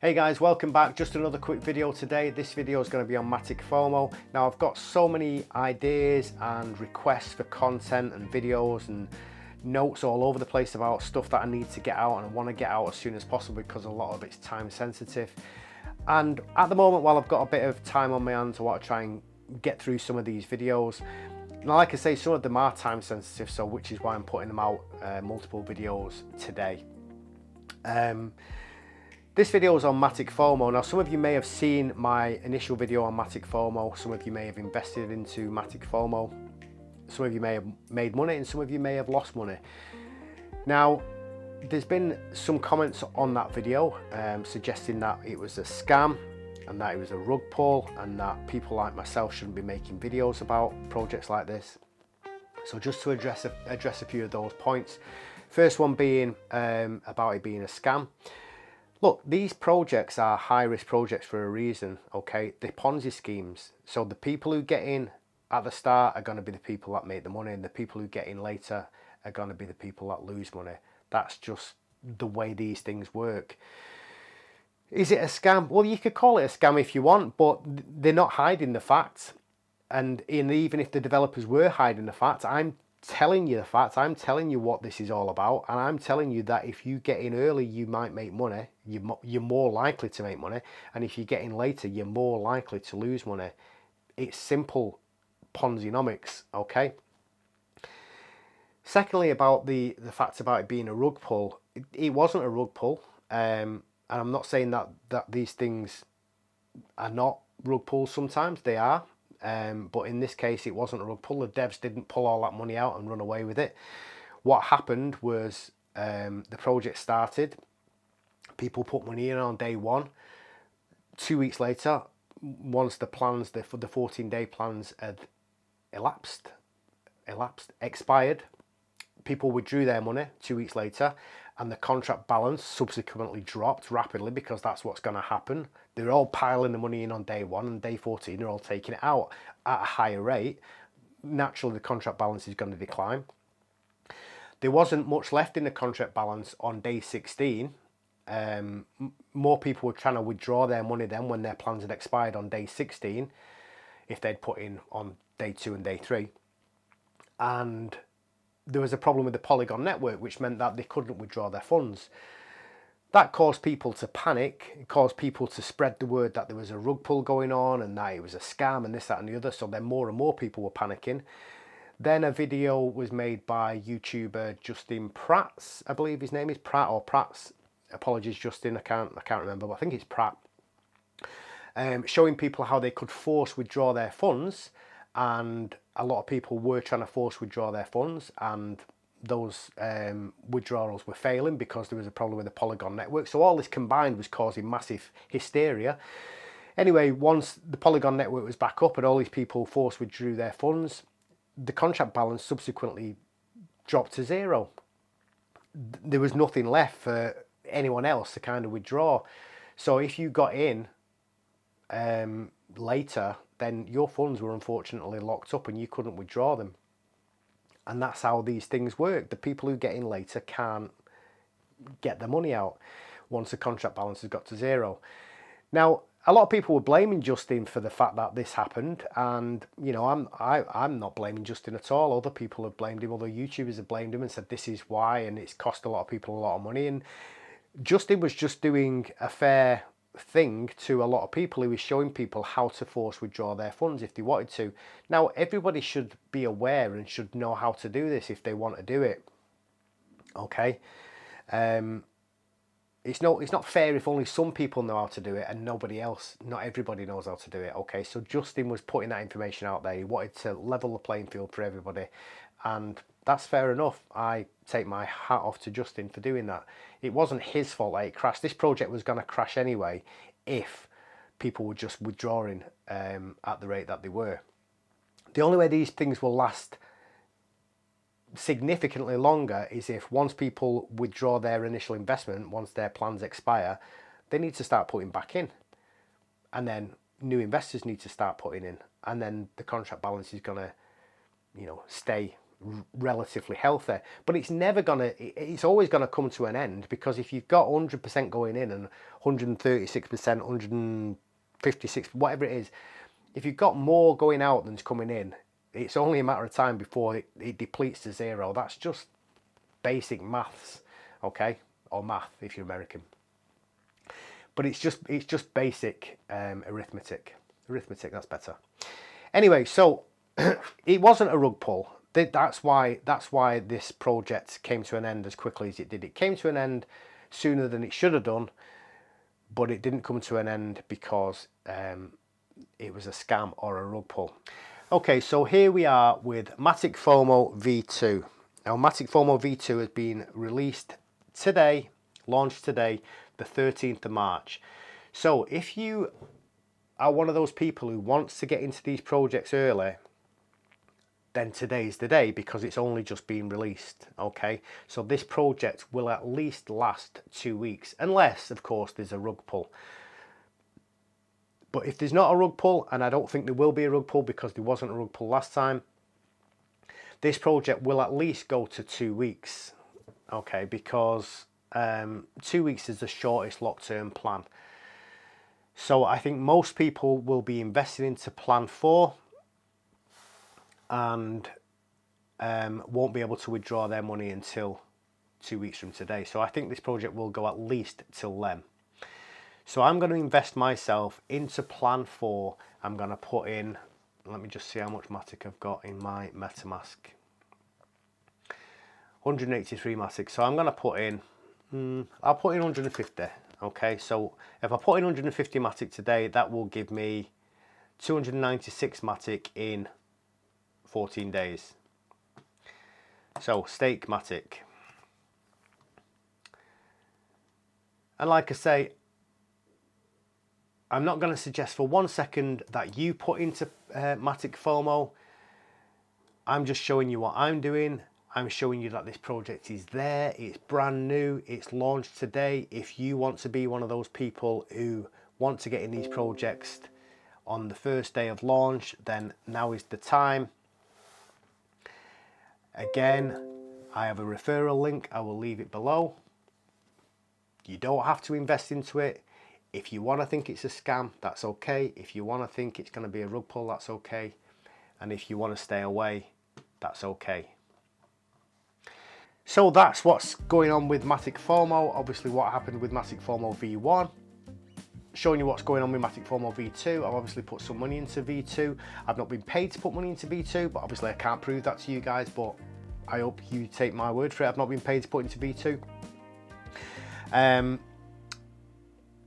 Hey guys, welcome back. Just another quick video today. This video is going to be on Matic Fomo. Now I've got so many ideas and requests for content and videos and notes all over the place about stuff that I need to get out and I want to get out as soon as possible because a lot of it's time sensitive. And at the moment, while I've got a bit of time on my hands, I want to try and get through some of these videos. Now, like I say, some of them are time sensitive, so which is why I'm putting them out multiple videos today. This video is on Matic Fomo. Now, some of you may have seen my initial video on Matic Fomo. Some of you may have invested into Matic Fomo. Some of you may have made money and some of you may have lost money. Now, there's been some comments on that video suggesting that it was a scam and that it was a rug pull and that people like myself shouldn't be making videos about projects like this. So just to address a few of those points. First one being about it being a scam. Look, these projects are high-risk projects for a reason, okay? They're Ponzi schemes. So the people who get in at the start are going to be the people that make the money, and the people who get in later are going to be the people that lose money. That's just the way these things work. Is it a scam? Well, you could call it a scam if you want, but they're not hiding the facts. And even if the developers were hiding the facts, I'm telling you the facts. I'm telling you what this is all about, and I'm telling you that if you get in early, you might make money. You're more likely to make money, and if you get in later, you're more likely to lose money. It's simple Ponzi-nomics, okay? Secondly, about the fact about it being a rug pull, it wasn't a rug pull, and I'm not saying that these things are not rug pulls. Sometimes they are. But in this case, it wasn't a rug pull. The devs didn't pull all that money out and run away with it. What happened was the project started. People put money in on day one. 2 weeks later, once the plans, the 14-day plans had expired, people withdrew their money 2 weeks later, and the contract balance subsequently dropped rapidly because that's what's going to happen. They're all piling the money in on day one, and day 14 they're all taking it out at a higher rate. Naturally, the contract balance is going to decline. There wasn't much left in the contract balance on day 16. More people were trying to withdraw their money then when their plans had expired on day 16, if they'd put in on day 2 and day 3. And there was a problem with the Polygon network, which meant that they couldn't withdraw their funds. That caused people to panic. It caused people to spread the word that there was a rug pull going on and that it was a scam and this, that and the other. So then more and more people were panicking. Then a video was made by YouTuber Justin Pratt. I believe his name is Pratt or Pratt. Apologies, Justin. I can't remember, but I think it's Pratt. Showing people how they could force withdraw their funds, and a lot of people were trying to force withdraw their funds, and those withdrawals were failing because there was a problem with the Polygon network. So all this combined was causing massive hysteria. Anyway, once the Polygon network was back up and all these people forced withdrew their funds, the contract balance subsequently dropped to zero. There was nothing left for anyone else to kind of withdraw. So if you got in later, then your funds were unfortunately locked up and you couldn't withdraw them. And that's how these things work. The people who get in later can't get their money out once the contract balance has got to zero. Now, a lot of people were blaming Justin for the fact that this happened, and you know, I'm not blaming Justin at all. Other people have blamed him, other YouTubers have blamed him and said this is why, and it's cost a lot of people a lot of money. And Justin was just doing a fair thing to a lot of people. He was showing people how to force withdraw their funds if they wanted to. Now, everybody should be aware and should know how to do this if they want to do it. Okay, it's not fair if only some people know how to do it and nobody else, not everybody knows how to do it. Okay, so Justin was putting that information out there. He wanted to level the playing field for everybody, and that's fair enough. I take my hat off to Justin for doing that. It wasn't his fault that it crashed. This project was going to crash anyway if people were just withdrawing at the rate that they were. The only way these things will last significantly longer is if once people withdraw their initial investment, once their plans expire, they need to start putting back in. And then new investors need to start putting in. And then the contract balance is going to, you know, stay relatively healthy, but it's never gonna, it's always gonna come to an end, because if you've got 100% going in and 136%, 156, whatever it is, if you've got more going out than's coming in, it's only a matter of time before it depletes to zero. That's just basic maths, okay, or math if you're American. But it's just basic arithmetic. That's better. Anyway, so it wasn't a rug pull. That's why this project came to an end as quickly as it did. It came to an end sooner than it should have done, but it didn't come to an end because it was a scam or a rug pull. Okay, so here we are with Matic Fomo V2. Now, Matic Fomo V2 has been released today, launched today, the 13th of March. So if you are one of those people who wants to get into these projects early, then today's the day, because it's only just been released, okay? So this project will at least last 2 weeks, unless, of course, there's a rug pull. But if there's not a rug pull, and I don't think there will be a rug pull because there wasn't a rug pull last time, this project will at least go to 2 weeks, okay? Because 2 weeks is the shortest long-term plan. So I think most people will be investing into plan 4 and won't be able to withdraw their money until 2 weeks from today. So I think this project will go at least till then. So I'm going to invest myself into plan 4. I'm going to put in, let me just see how much Matic I've got in my MetaMask. 183 Matic. So I'm going to put in, I'll put in 150. Okay, so if I put in 150 Matic today, that will give me 296 Matic in 14 days. So stake Matic. And like I say, I'm not going to suggest for 1 second that you put into Matic Fomo. I'm just showing you what I'm doing. I'm showing you that this project is there, it's brand new, it's launched today. If you want to be one of those people who want to get in these projects on the first day of launch, then now is the time. Again, I have a referral link, I will leave it below. You don't have to invest into it. If you want to think it's a scam, that's okay. If you want to think it's going to be a rug pull, that's okay. And if you want to stay away, that's okay. So that's what's going on with Matic Fomo. Obviously what happened with Matic Fomo V1. Showing you what's going on with Matic Fomo V2. I've obviously put some money into V2. I've not been paid to put money into V2, but obviously I can't prove that to you guys, but I hope you take my word for it. I've not been paid to put into V2.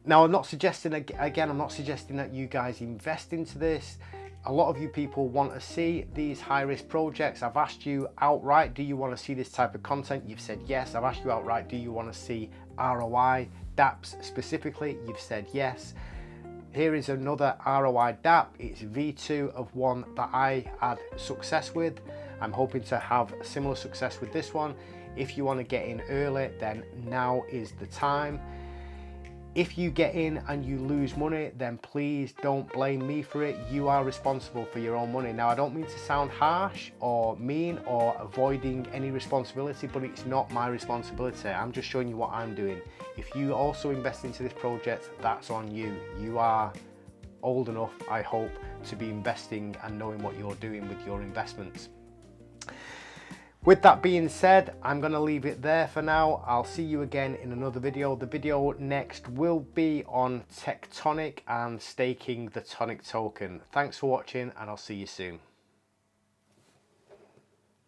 Now I'm not suggesting, again, I'm not suggesting that you guys invest into this. A lot of you people want to see these high-risk projects. I've asked you outright, do you want to see this type of content? You've said yes. I've asked you outright, do you want to see ROI Dapps specifically? You've said yes. Here is another ROI Dapp. It's V2 of one that I had success with. I'm hoping to have similar success with this one. If you want to get in early, then now is the time. If you get in and you lose money, then please don't blame me for it. You are responsible for your own money. Now, I don't mean to sound harsh or mean or avoiding any responsibility, but it's not my responsibility. I'm just showing you what I'm doing. If you also invest into this project, that's on you. You are old enough, I hope, to be investing and knowing what you're doing with your investments. With that being said, I'm going to leave it there for now. I'll see you again in another video. The video next will be on Tectonic and staking the Tonic token. Thanks for watching, and I'll see you soon.